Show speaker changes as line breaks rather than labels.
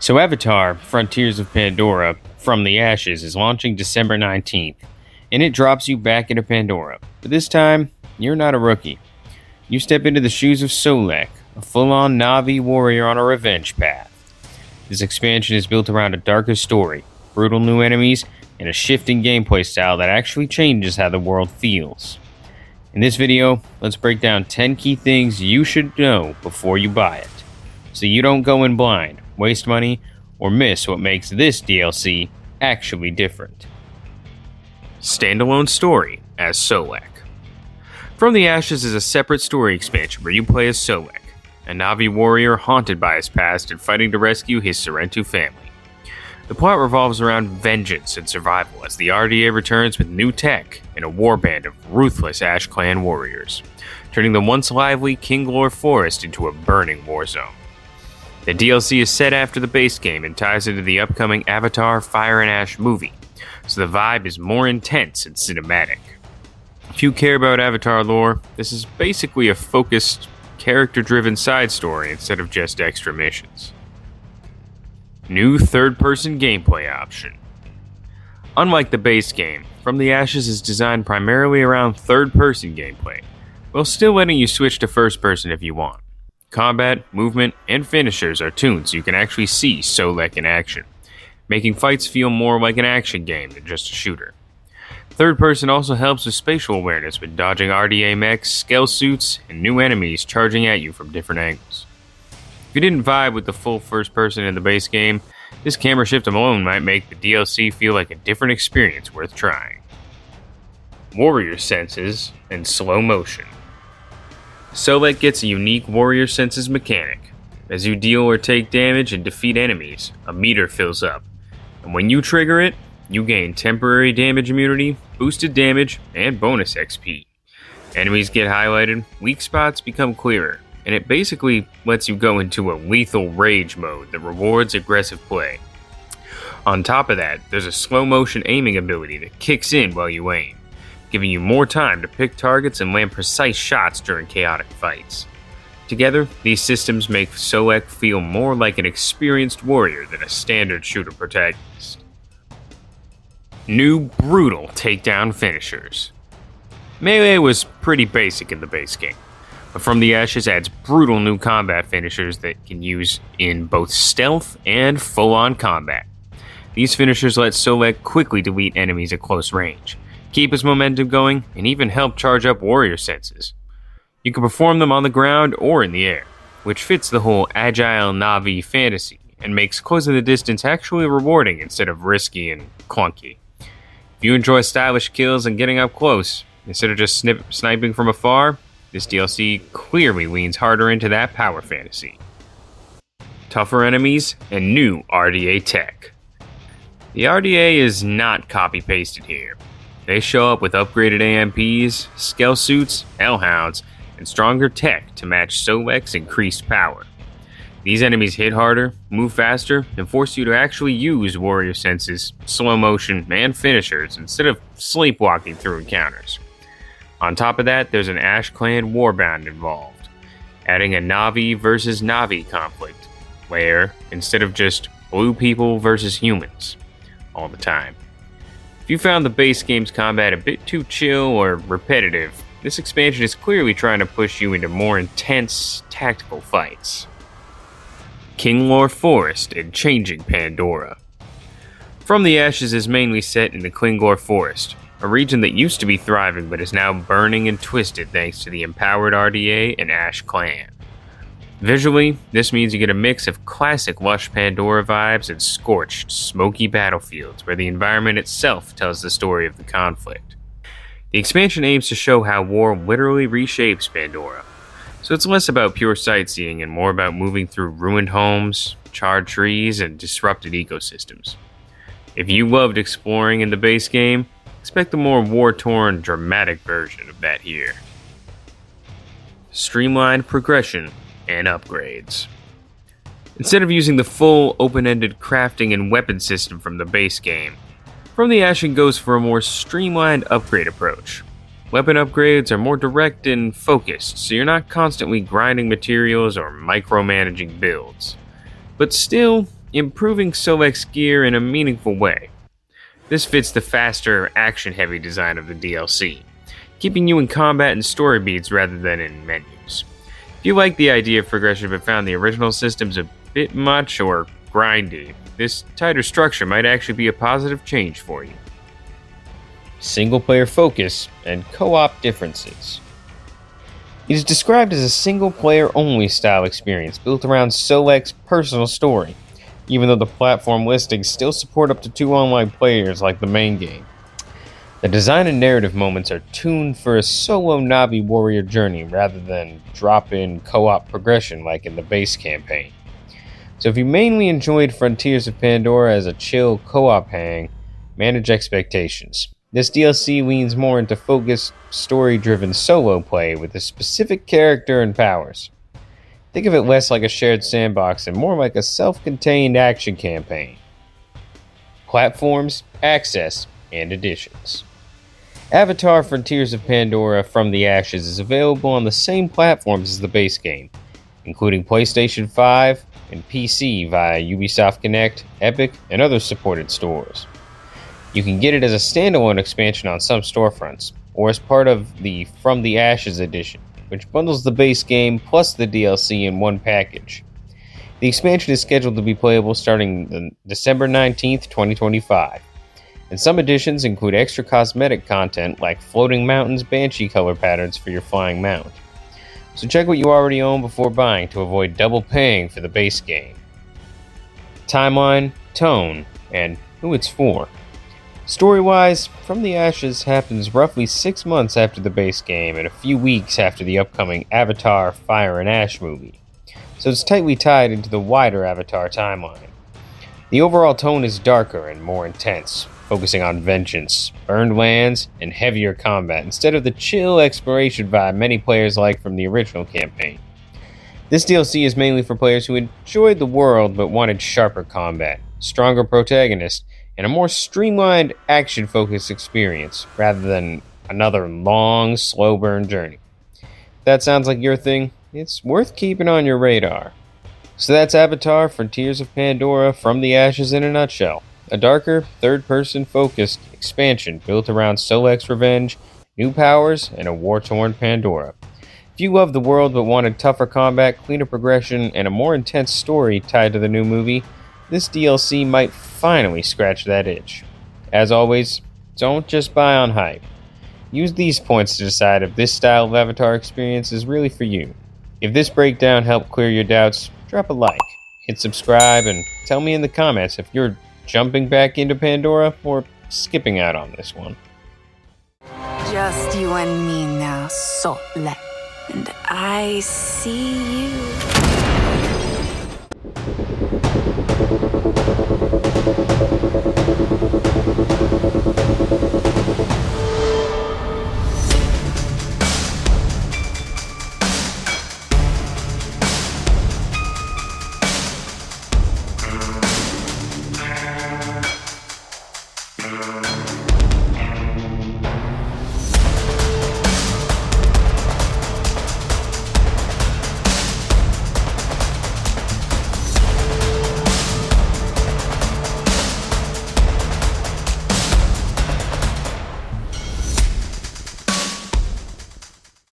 So Avatar, Frontiers of Pandora, From the Ashes is launching December 19th, and it drops you back into Pandora. But this time, you're not a rookie. You step into the shoes of Solek, a full-on Na'vi warrior on a revenge path. This expansion is built around a darker story, brutal new enemies, and a shifting gameplay style that actually changes how the world feels. In this video, let's break down 10 key things you should know before you buy it, so you don't go in blind, waste money, or miss what makes this DLC actually different. Standalone story as Solek. From the Ashes is a separate story expansion where you play as Solek, a Na'vi warrior haunted by his past and fighting to rescue his Sorrentu family. The plot revolves around vengeance and survival as the RDA returns with new tech and a warband of ruthless Ash Clan warriors, turning the once lively Kinglor Forest into a burning war zone. The DLC is set after the base game and ties into the upcoming Avatar Fire and Ash movie, so the vibe is more intense and cinematic. If you care about Avatar lore, this is basically a focused, character-driven side story instead of just extra missions. New third-person gameplay option. Unlike the base game, From the Ashes is designed primarily around third-person gameplay, while still letting you switch to first-person if you want. Combat, movement, and finishers are tuned so you can actually see Solek in action, making fights feel more like an action game than just a shooter. Third person also helps with spatial awareness with dodging RDA mechs, scale suits, and new enemies charging at you from different angles. If you didn't vibe with the full first person in the base game, this camera shift alone might make the DLC feel like a different experience worth trying. Warrior senses and slow motion. Solek gets a unique warrior senses mechanic. As you deal or take damage and defeat enemies, a meter fills up, and when you trigger it, you gain temporary damage immunity, boosted damage, and bonus XP. Enemies get highlighted, weak spots become clearer, and it basically lets you go into a lethal rage mode that rewards aggressive play. On top of that, there's a slow motion aiming ability that kicks in while you aim, giving you more time to pick targets and land precise shots during chaotic fights. Together, these systems make Solek feel more like an experienced warrior than a standard shooter protagonist. New brutal takedown finishers. Melee was pretty basic in the base game, but From the Ashes adds brutal new combat finishers that can use in both stealth and full-on combat. These finishers let Solek quickly delete enemies at close range, keep his momentum going, and even help charge up warrior senses. You can perform them on the ground or in the air, which fits the whole agile Na'vi fantasy and makes closing the distance actually rewarding instead of risky and clunky. If you enjoy stylish kills and getting up close, instead of just sniping from afar, this DLC clearly leans harder into that power fantasy. Tougher enemies and new RDA tech. The RDA is not copy-pasted here. They show up with upgraded AMPs, scale suits, hellhounds, and stronger tech to match Solek's increased power. These enemies hit harder, move faster, and force you to actually use warrior senses, slow motion, and finishers instead of sleepwalking through encounters. On top of that, there's an Ash Clan warband involved, adding a Na'vi versus Na'vi conflict, where, instead of just blue people versus humans, all the time. If you found the base game's combat a bit too chill or repetitive, this expansion is clearly trying to push you into more intense, tactical fights. Kinglor Forest and Changing Pandora. From the Ashes is mainly set in the Kinglor Forest, a region that used to be thriving but is now burning and twisted thanks to the empowered RDA and Ash Clan. Visually, this means you get a mix of classic lush Pandora vibes and scorched, smoky battlefields where the environment itself tells the story of the conflict. The expansion aims to show how war literally reshapes Pandora, so it's less about pure sightseeing and more about moving through ruined homes, charred trees, and disrupted ecosystems. If you loved exploring in the base game, expect a more war-torn, dramatic version of that here. Streamlined progression and upgrades. Instead of using the full open-ended crafting and weapon system from the base game, From the Ashes goes for a more streamlined upgrade approach. Weapon upgrades are more direct and focused, so you're not constantly grinding materials or micromanaging builds. But still, improving Solek's gear in a meaningful way. This fits the faster, action-heavy design of the DLC, keeping you in combat and story beats rather than in menus. If you like the idea of progression but found the original systems a bit much or grindy, this tighter structure might actually be a positive change for you. Single-player focus and co-op differences. It is described as a single-player only style experience built around Solek's personal story, even though the platform listings still support up to 2 online players like the main game. The design and narrative moments are tuned for a solo Navi warrior journey rather than drop-in co-op progression like in the base campaign. So if you mainly enjoyed Frontiers of Pandora as a chill co-op hang, manage expectations. This DLC leans more into focused, story-driven solo play with a specific character and powers. Think of it less like a shared sandbox and more like a self-contained action campaign. Platforms, access, and additions. Avatar Frontiers of Pandora From the Ashes is available on the same platforms as the base game, including PlayStation 5 and PC via Ubisoft Connect, Epic, and other supported stores. You can get it as a standalone expansion on some storefronts, or as part of the From the Ashes edition, which bundles the base game plus the DLC in one package. The expansion is scheduled to be playable starting on December 19th, 2025, and some editions include extra cosmetic content like floating mountains banshee color patterns for your flying mount. So check what you already own before buying to avoid double paying for the base game. Timeline, tone, and who it's for. Story-wise, From the Ashes happens roughly 6 months after the base game and a few weeks after the upcoming Avatar Fire and Ash movie, so it's tightly tied into the wider Avatar timeline. The overall tone is darker and more intense, focusing on vengeance, burned lands, and heavier combat instead of the chill exploration vibe many players like from the original campaign. This DLC is mainly for players who enjoyed the world but wanted sharper combat, stronger protagonists, and a more streamlined, action-focused experience, rather than another long, slow-burn journey. If that sounds like your thing, it's worth keeping on your radar. So that's Avatar Frontiers of Pandora From the Ashes in a nutshell. A darker, third-person focused expansion built around Solek's revenge, new powers, and a war-torn Pandora. If you love the world but wanted tougher combat, cleaner progression, and a more intense story tied to the new movie, this DLC might finally scratch that itch. As always, don't just buy on hype. Use these points to decide if this style of Avatar experience is really for you. If this breakdown helped clear your doubts, drop a like, hit subscribe, and tell me in the comments if you're jumping back into Pandora or skipping out on this one.
Just you and me now, Solek. And I see you.